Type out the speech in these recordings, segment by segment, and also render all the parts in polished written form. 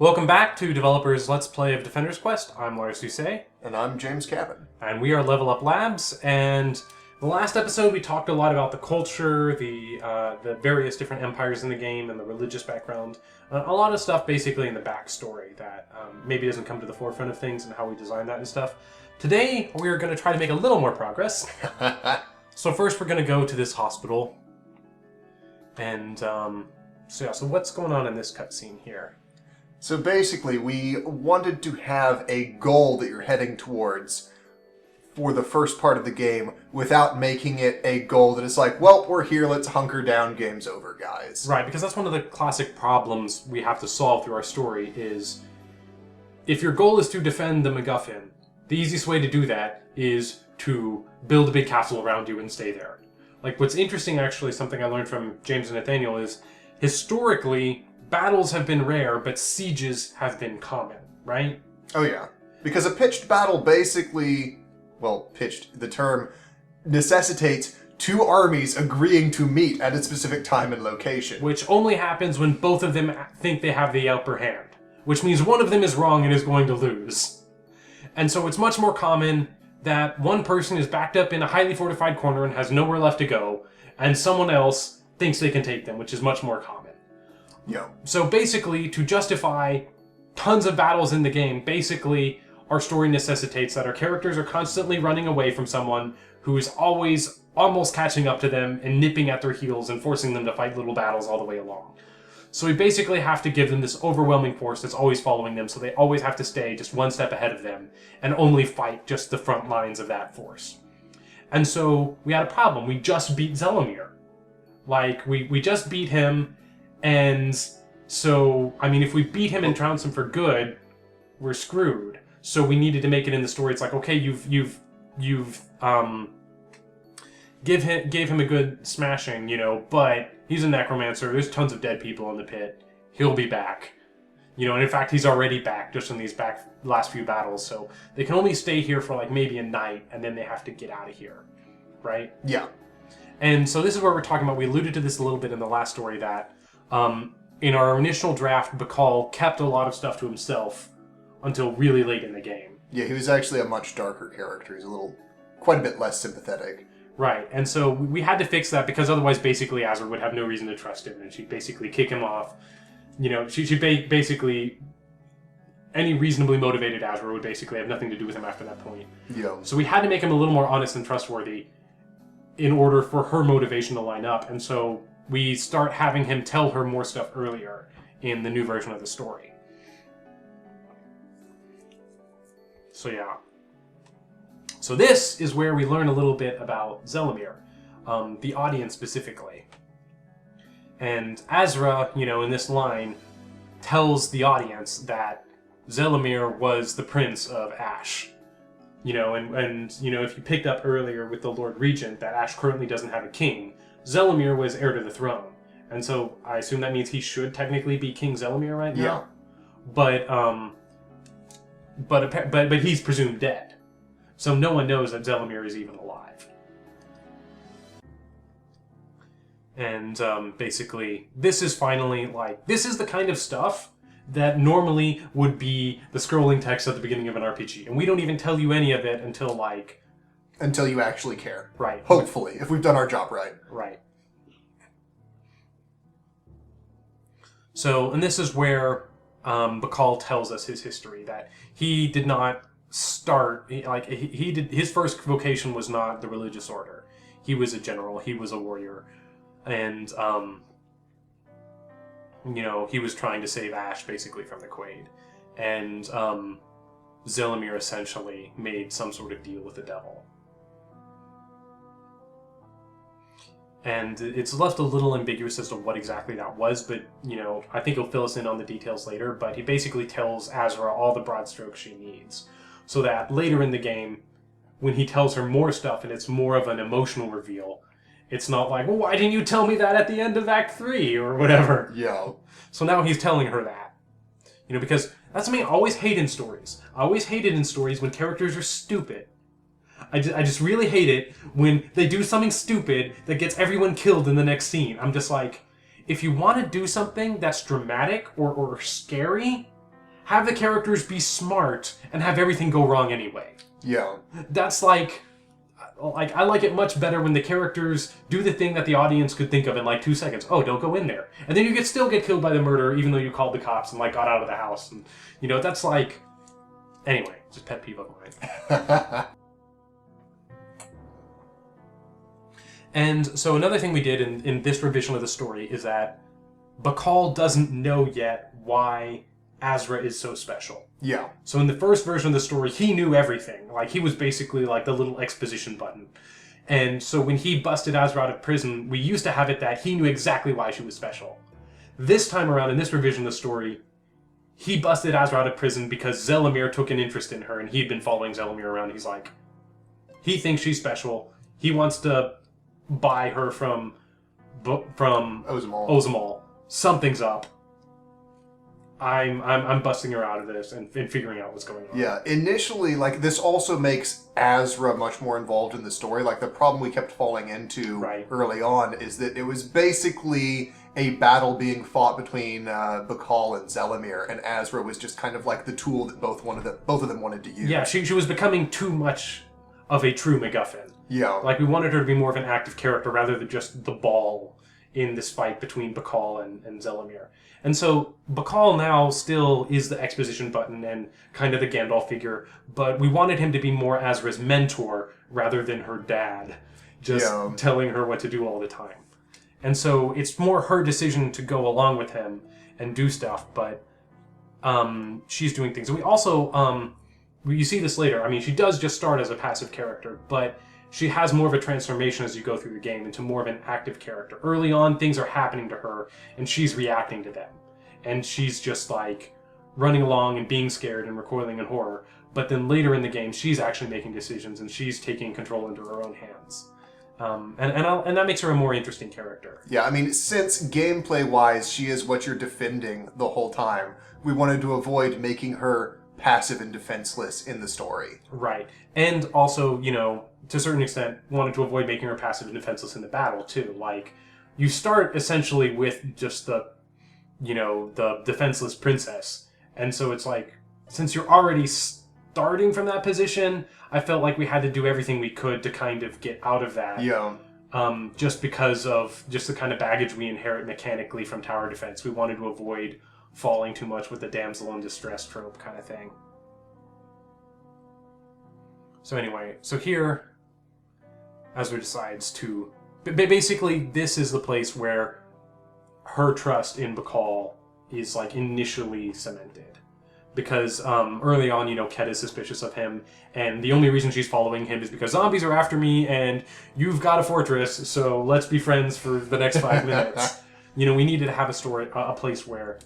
Welcome back to Developers Let's Play of Defender's Quest. I'm Lars and And I'm James Cabin. And we are Level Up Labs. And the last episode we talked a lot about the culture, the various different empires in the game, and the religious background. A lot of stuff basically in the backstory that maybe doesn't come to the forefront of things and how we design that and stuff. Today we are going to try to make a little more progress. So first we're going to go to this hospital. And so what's going on in this cutscene here? So basically, we wanted to have a goal that you're heading towards for the first part of the game without making it a goal that is like, well, we're here, let's hunker down, game's over, guys. Right, because that's one of the classic problems we have to solve through our story is if your goal is to defend the MacGuffin, the easiest way to do that is to build a big castle around you and stay there. Like, what's interesting, actually, something I learned from James and Nathaniel is, historically, battles have been rare, but sieges have been common, right? Oh yeah. Because a pitched battle basically, well, pitched, the term, necessitates two armies agreeing to meet at a specific time and location. Which only happens when both of them think they have the upper hand. Which means one of them is wrong and is going to lose. And so it's much more common that one person is backed up in a highly fortified corner and has nowhere left to go, and someone else thinks they can take them, which is much more common. Yeah. So basically, to justify tons of battles in the game, basically our story necessitates that our characters are constantly running away from someone who is always almost catching up to them and nipping at their heels and forcing them to fight little battles all the way along. So we basically have to give them this overwhelming force that's always following them, so they always have to stay just one step ahead of them and only fight just the front lines of that force. And so we had a problem. We just beat Zelemir. Like, we just beat him. And so, I mean, if we beat him and trounce him for good, we're screwed. So we needed to make it in the story. It's like, okay, gave him a good smashing, you know, but he's a necromancer. There's tons of dead people in the pit. He'll be back, you know. And in fact, he's already back just in these last few battles. So they can only stay here for like maybe a night, and then they have to get out of here, right? Yeah. And so this is where we're talking about. We alluded to this a little bit in the last story that. In our initial draft, Bacall kept a lot of stuff to himself until really late in the game. Yeah, he was actually a much darker character. He's quite a bit less sympathetic. Right, and so we had to fix that because otherwise basically Azra would have no reason to trust him and she'd basically kick him off. You know, she'd basically... Any reasonably motivated Azra would basically have nothing to do with him after that point. Yeah. So we had to make him a little more honest and trustworthy in order for her motivation to line up, and so... we start having him tell her more stuff earlier in the new version of the story. So yeah. So this is where we learn a little bit about Zelemir, the audience specifically. And Azra, you know, in this line, tells the audience that Zelemir was the Prince of Ash. You know, and you know, if you picked up earlier with the Lord Regent that Ash currently doesn't have a king, Zelemir was heir to the throne, and so I assume that means he should technically be King Zelemir right now. Yeah. But he's presumed dead, so no one knows that Zelemir is even alive. And basically, this is finally this is the kind of stuff that normally would be the scrolling text at the beginning of an RPG, and we don't even tell you any of it until you actually care. Right. Hopefully, if we've done our job right. Right. So, and this is where Bacall tells us his history, that he did not start, his first vocation was not the religious order. He was a general, he was a warrior, and, you know, he was trying to save Ash, basically, from the Quaid. And Zelemir essentially made some sort of deal with the devil. And it's left a little ambiguous as to what exactly that was, but, you know, I think he'll fill us in on the details later, but he basically tells Azra all the broad strokes she needs. So that later in the game, when he tells her more stuff and it's more of an emotional reveal, it's not like, well, why didn't you tell me that at the end of Act 3, or whatever. Yeah. So now he's telling her that. You know, because that's something I always hate in stories. I always hate it in stories when characters are stupid. I just really hate it when they do something stupid that gets everyone killed in the next scene. I'm just like, if you want to do something that's dramatic or scary, have the characters be smart and have everything go wrong anyway. Yeah. That's like I like it much better when the characters do the thing that the audience could think of in like 2 seconds. Oh, don't go in there. And then you could still get killed by the murderer even though you called the cops and like got out of the house. And that's like... Anyway, just pet peeve of mine. And so another thing we did in this revision of the story is that Bacall doesn't know yet why Azra is so special. Yeah. So in the first version of the story, he knew everything. Like, he was basically like the little exposition button. And so when he busted Azra out of prison, we used to have it that he knew exactly why she was special. This time around, in this revision of the story, he busted Azra out of prison because Zelimir took an interest in her, and he'd been following Zelimir around. He's like, he thinks she's special. He wants to buy her from Ozamal. Something's up. I'm busting her out of this and figuring out what's going on. Yeah, initially, like, this also makes Azra much more involved in the story. Like, the problem we kept falling into early on is that it was basically a battle being fought between Bacall and Zelimir, and Azra was just kind of like the tool that both of them wanted to use. Yeah, she was becoming too much of a true MacGuffin. Yeah. Like, we wanted her to be more of an active character rather than just the ball in this fight between Bacall and Zelimir. And so Bacall now still is the exposition button and kind of the Gandalf figure, but we wanted him to be more Azra's mentor rather than her dad, just telling her what to do all the time. And so it's more her decision to go along with him and do stuff, but she's doing things. And we also, you see this later, I mean, she does just start as a passive character, but she has more of a transformation as you go through the game into more of an active character. Early on, things are happening to her, and she's reacting to them. And she's just, like, running along and being scared and recoiling in horror. But then later in the game, she's actually making decisions, and she's taking control into her own hands. And that makes her a more interesting character. Yeah, I mean, since gameplay-wise, she is what you're defending the whole time, we wanted to avoid making her passive and defenseless in the story. Right. And also, to a certain extent, wanted to avoid making her passive and defenseless in the battle, too. Like, you start essentially with just the defenseless princess. And so it's like, since you're already starting from that position, I felt like we had to do everything we could to kind of get out of that. Yeah. Just because of just the kind of baggage we inherit mechanically from tower defense. We wanted to avoid falling too much with the damsel in distress trope kind of thing. So anyway, so here, Azra decides to... Basically, this is the place where her trust in Bacall is, like, initially cemented. Because early on, Ket is suspicious of him, and the only reason she's following him is because zombies are after me, and you've got a fortress, so let's be friends for the next 5 minutes. We needed to have a place where,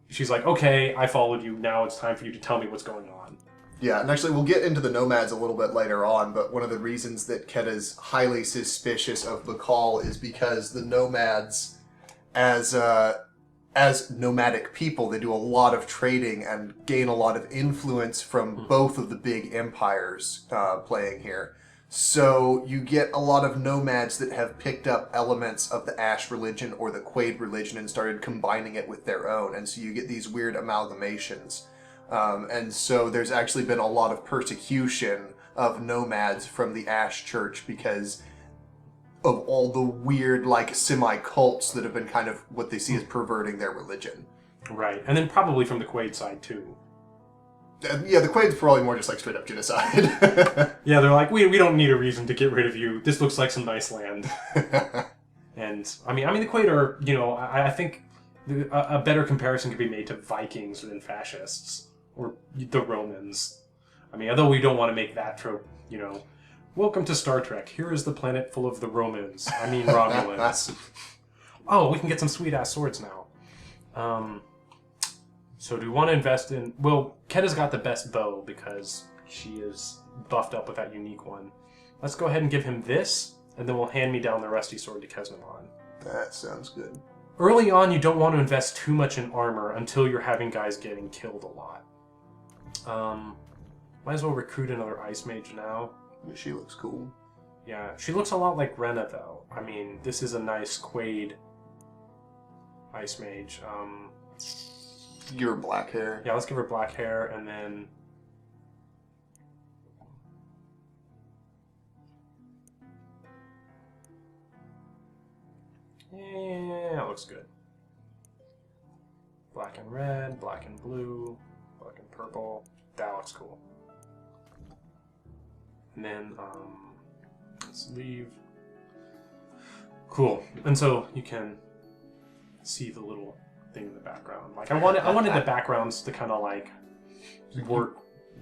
she's like, okay, I followed you, now it's time for you to tell me what's going on. Yeah, and actually we'll get into the nomads a little bit later on, but one of the reasons that Ket is highly suspicious of Bacall is because the nomads, as nomadic people, they do a lot of trading and gain a lot of influence from both of the big empires playing here. So you get a lot of nomads that have picked up elements of the Ash religion or the Quaid religion and started combining it with their own, and so you get these weird amalgamations. And so there's actually been a lot of persecution of nomads from the Ash Church because of all the weird, like, semi-cults that have been kind of what they see as perverting their religion. Right, and then probably from the Quaid side, too. Yeah, the Quaid's probably more just, like, straight-up genocide. Yeah, they're like, we don't need a reason to get rid of you. This looks like some nice land. And, I mean, the Quaid are, I think a better comparison could be made to Vikings than fascists. Or the Romans. I mean, although we don't want to make that trope, welcome to Star Trek. Here is the planet full of the Romans. Romulans. Oh, we can get some sweet-ass swords now. So do we want to invest in... Well, Ket has got the best bow because she is buffed up with that unique one. Let's go ahead and give him this, and then we'll hand me down the rusty sword to Kesnamon. That sounds good. Early on, you don't want to invest too much in armor until you're having guys getting killed a lot. Might as well recruit another Ice Mage now. She looks cool. Yeah, she looks a lot like Rena, though. I mean, this is a nice Quaid Ice Mage. Give her black hair. Yeah, let's give her black hair, and then... Yeah, that looks good. Black and red, black and blue, black and purple. That looks cool. And then, let's leave. Cool. And so you can see the little thing in the background. Like I wanted the backgrounds to kind of like work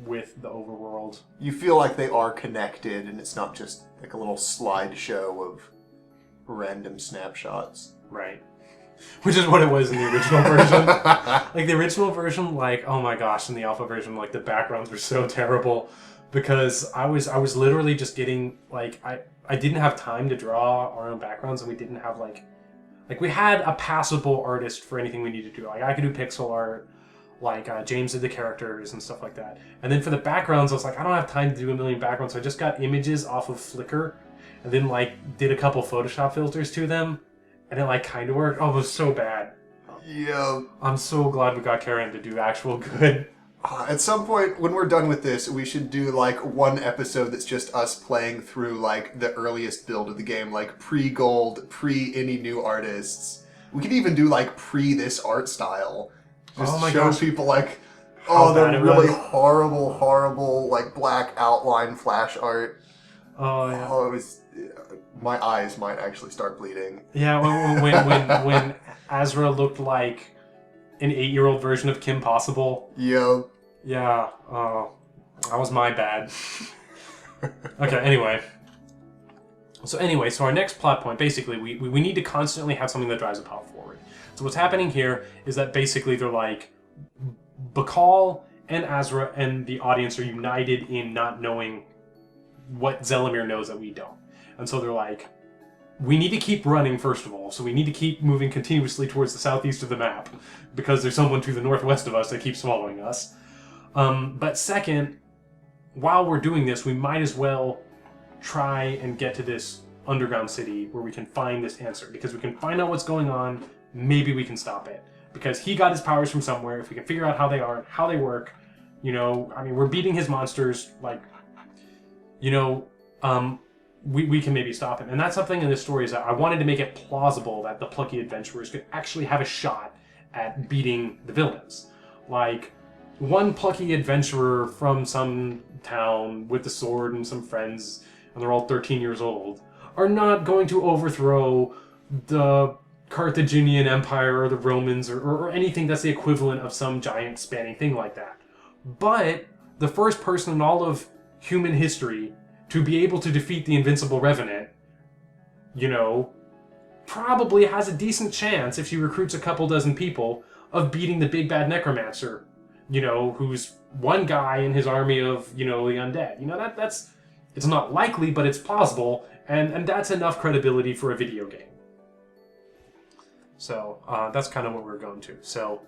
with the overworld. You feel like they are connected, and it's not just like a little slideshow of random snapshots. Right. Which is what it was in the original version. Like the original version, like, oh my gosh, in the alpha version, like the backgrounds were so terrible because I was literally just getting like I didn't have time to draw our own backgrounds, and we didn't have like we had a passable artist for anything we needed to do. Like I could do pixel art, like James did the characters and stuff like that. And then for the backgrounds, I was like, I don't have time to do a million backgrounds, so I just got images off of Flickr, and then like did a couple Photoshop filters to them, and it like kind of worked. Oh, it was so bad. Yeah. I'm so glad we got Karen to do actual good. At some point, when we're done with this, we should do like one episode that's just us playing through like the earliest build of the game, like pre-gold, pre any new artists. We could even do like pre this art style. Just show people like, oh, they're really horrible, like black outline flash art. Oh yeah. Oh, it was. My eyes might actually start bleeding. Yeah, when Azra looked like an 8-year-old version of Kim Possible. Yo. Yeah, that was my bad. Okay, anyway. So our next plot point, basically, we need to constantly have something that drives the plot forward. So what's happening here is that basically they're like, Bacall and Azra and the audience are united in not knowing what Zelimir knows that we don't. And so they're like, we need to keep running, first of all, so we need to keep moving continuously towards the southeast of the map, because there's someone to the northwest of us that keeps following us. But second, while we're doing this, we might as well try and get to this underground city where we can find this answer, because we can find out what's going on, maybe we can stop it. Because he got his powers from somewhere, if we can figure out how they are, how they work, you know, I mean, we're beating his monsters, like, you know, we can maybe stop him. And that's something in this story is that I wanted to make it plausible that the plucky adventurers could actually have a shot at beating the villains. Like, one plucky adventurer from some town with a sword and some friends, and they're all 13 years old, are not going to overthrow the Carthaginian Empire or the Romans or anything that's the equivalent of some giant spanning thing like that. But the first person in all of human history to be able to defeat the Invincible Revenant, you know, probably has a decent chance, if she recruits a couple dozen people, of beating the big bad necromancer, you know, who's one guy in his army of, you know, the undead. You know, that's it's not likely, but it's plausible, and that's enough credibility for a video game. So, that's kind of what we're going to. So,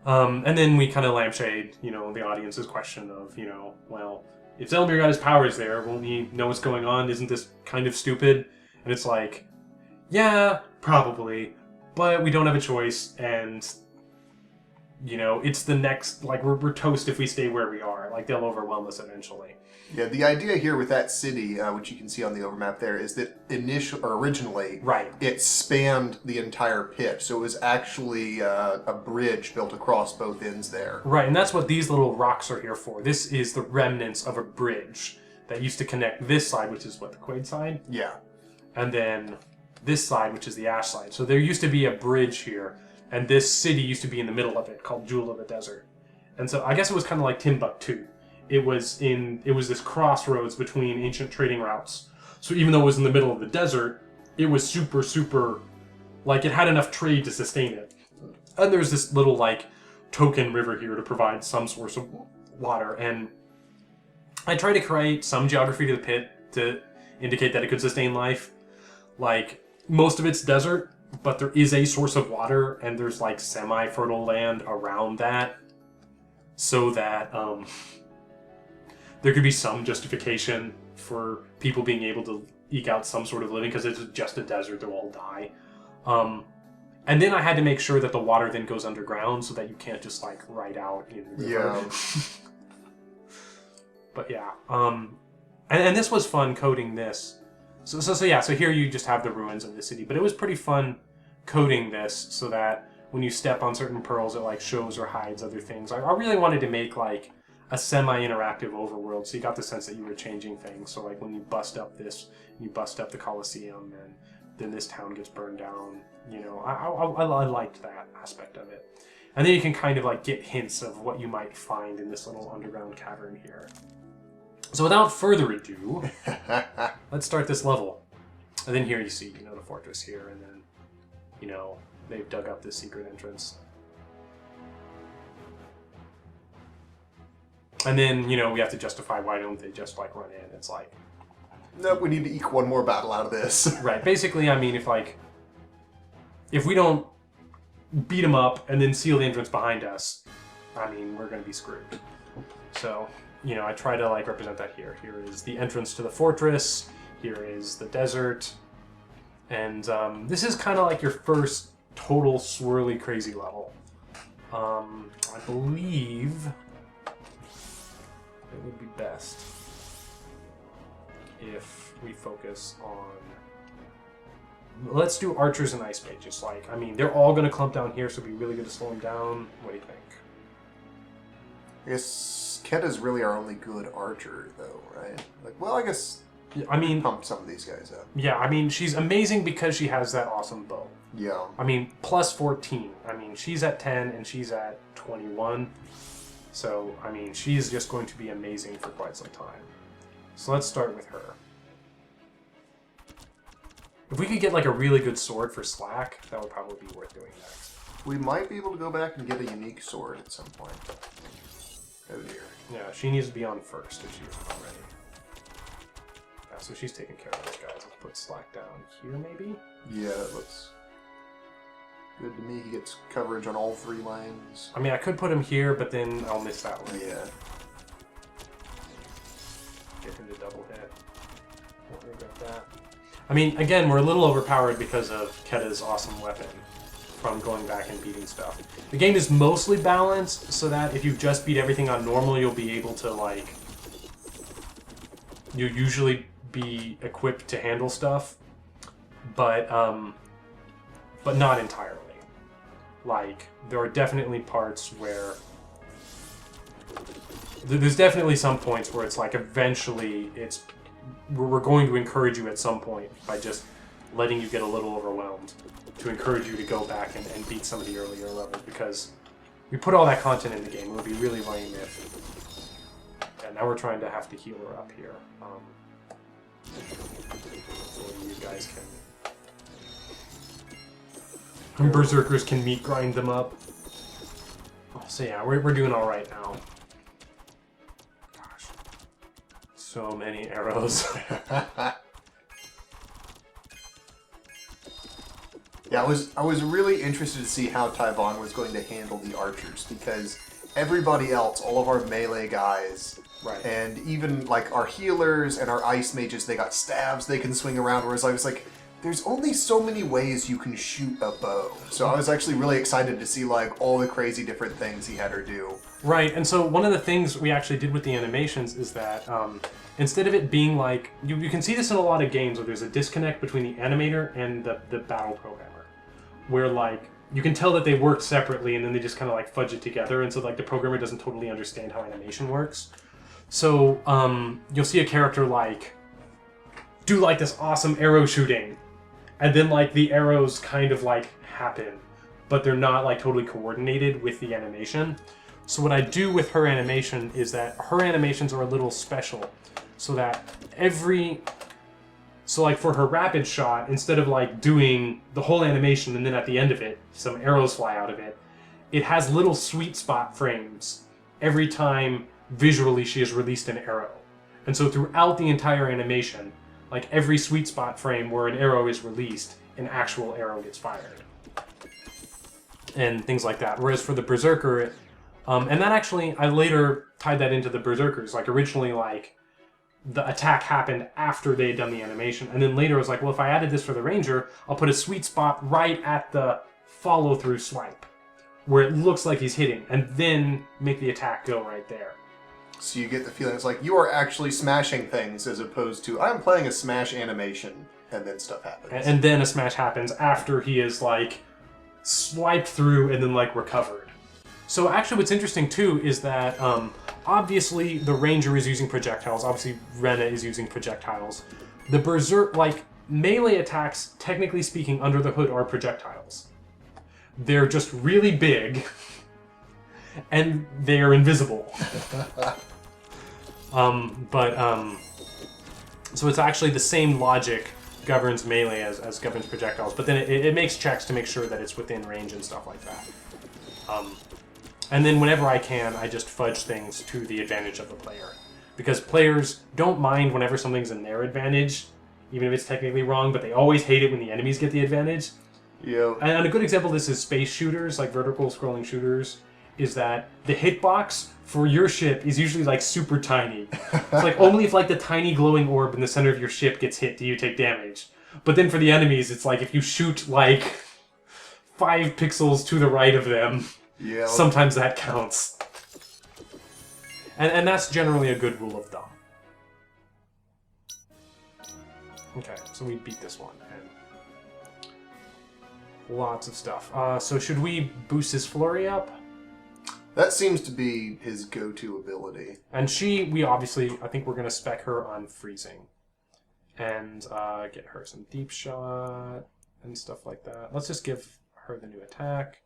and then we kind of lampshade, you know, the audience's question of, you know, well, if Zelimir got his powers there, won't he know what's going on? Isn't this kind of stupid? And it's like, yeah, probably, but we don't have a choice, and, you know, it's the next, like, we're toast if we stay where we are. Like, they'll overwhelm us eventually. Yeah, the idea here with that city, which you can see on the overmap there, is that originally, right, it spanned the entire pit, so it was actually a bridge built across both ends there. Right, and that's what these little rocks are here for. This is the remnants of a bridge that used to connect this side, which is what, the Quaid side? Yeah. And then this side, which is the Ash side. So there used to be a bridge here, and this city used to be in the middle of it, called Jewel of the Desert. And so I guess it was kind of like Timbuktu. It was this crossroads between ancient trading routes. So even though it was in the middle of the desert, it was super, like, it had enough trade to sustain it. And there's this little, like, token river here to provide some source of water. And I tried to create some geography to the pit to indicate that it could sustain life. Like, most of it's desert, but there is a source of water, and there's, like, semi-fertile land around that. So that, there could be some justification for people being able to eke out some sort of living, because it's just a desert, they'll all die. And then I had to make sure that the water then goes underground so that you can't just like ride out in the river. Yeah. But yeah, and this was fun coding this. So yeah, so here you just have the ruins of the city, but it was pretty fun coding this so that when you step on certain pearls, it like shows or hides other things. I really wanted to make like a semi-interactive overworld, so you got the sense that you were changing things. So like when you bust up this, you bust up the Colosseum, and then this town gets burned down. You know, I liked that aspect of it. And then you can kind of like get hints of what you might find in this little underground cavern here. So without further ado, let's start this level. And then here you see, you know, the fortress here, and then, you know, they've dug up this secret entrance. And then, you know, we have to justify why don't they just like run in. It's like, nope, we need to eke one more battle out of this. Right. Basically, I mean, if we don't beat them up and then seal the entrance behind us, I mean, we're going to be screwed. So, you know, I try to like represent that here. Here is the entrance to the fortress. Here is the desert. And this is kind of like your first total swirly crazy level. I believe it would be best if we focus on... Let's do archers and ice mages. Like, I mean, they're all going to clump down here, so it'd be really good to slow them down. What do you think? I guess Ketta's really our only good archer, though, right? Like, well, I guess... I mean... Pump some of these guys up. Yeah, I mean, she's amazing because she has that awesome bow. Yeah. I mean, plus 14. I mean, she's at 10 and she's at 21. So, I mean, she's just going to be amazing for quite some time. So let's start with her. If we could get like a really good sword for Slack, that would probably be worth doing next. We might be able to go back and get a unique sword at some point. Oh dear. Yeah, she needs to be on first if she isn't already. Yeah, so she's taking care of those guys. Let's put Slack down here, maybe? Yeah, that looks good to me. He gets coverage on all 3 lanes. I mean, I could put him here, but then I'll miss that one. Yeah. Get him to double hit. Won't regret that. I mean, again, we're a little overpowered because of Ketta's awesome weapon from going back and beating stuff. The game is mostly balanced so that if you just beat everything on normal, you'll be able to, like... You'll usually be equipped to handle stuff, but not entirely. Like, there are definitely parts where... There's definitely some points where it's like, eventually, it's... We're going to encourage you at some point by just letting you get a little overwhelmed to encourage you to go back and beat some of the earlier levels, because we put all that content in the game. It would be really lame if... Yeah, now we're trying to have to heal her up here. So you guys can... Berserkers can meat grind them up. So yeah, we're doing alright now. So many arrows. Yeah, I was really interested to see how Taiwan was going to handle the archers, because everybody else, all of our melee guys, right, and even like our healers and our ice mages, they got stabs they can swing around, whereas I was like, there's only so many ways you can shoot a bow. So I was actually really excited to see like all the crazy different things he had her do. Right, and so one of the things we actually did with the animations is that instead of it being like... You can see this in a lot of games where there's a disconnect between the animator and the battle programmer. Where like, you can tell that they work separately and then they just kind of like fudge it together, and so like the programmer doesn't totally understand how animation works. So you'll see a character like do like this awesome arrow shooting, and then like the arrows kind of like happen, but they're not like totally coordinated with the animation. So what I do with her animation is that her animations are a little special, so that so like for her rapid shot, instead of like doing the whole animation and then at the end of it, some arrows fly out of it, it has little sweet spot frames every time visually she has released an arrow. And so throughout the entire animation, like every sweet spot frame where an arrow is released, an actual arrow gets fired. And things like that. Whereas for the Berserker, and that actually, I later tied that into the Berserkers. Like originally, like, the attack happened after they had done the animation. And then later I was like, well, if I added this for the Ranger, I'll put a sweet spot right at the follow-through swipe, where it looks like he's hitting, and then make the attack go right there. So you get the feeling it's like you are actually smashing things as opposed to I'm playing a smash animation and then stuff happens. And then a smash happens after he is like swiped through and then like recovered. So actually what's interesting too is that obviously the Ranger is using projectiles, obviously Rena is using projectiles. The Berserk, like melee attacks, technically speaking, under the hood are projectiles. They're just really big and they're invisible. So it's actually the same logic governs melee as governs projectiles, but then it makes checks to make sure that it's within range and stuff like that. And then whenever I can, I just fudge things to the advantage of the player. Because players don't mind whenever something's in their advantage, even if it's technically wrong, but they always hate it when the enemies get the advantage. Yeah. And a good example of this is space shooters, like vertical scrolling shooters, is that the hitbox for your ship is usually like super tiny. It's like only if like the tiny glowing orb in the center of your ship gets hit do you take damage. But then for the enemies, it's like if you shoot like 5 pixels to the right of them, yeah, sometimes that counts. And that's generally a good rule of thumb. Okay, so we beat this one. And lots of stuff. So should we boost his flurry up? That seems to be his go-to ability. And we obviously, I think we're going to spec her on freezing. And get her some deep shot and stuff like that. Let's just give her the new attack.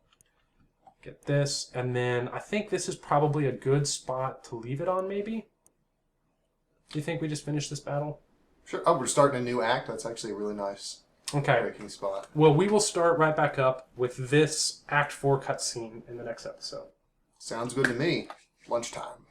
Get this. And then I think this is probably a good spot to leave it on, maybe? Do you think we just finish this battle? Sure. Oh, we're starting a new act? That's actually a really nice breaking spot. Well, we will start right back up with this Act 4 cutscene in the next episode. Sounds good to me. Lunchtime.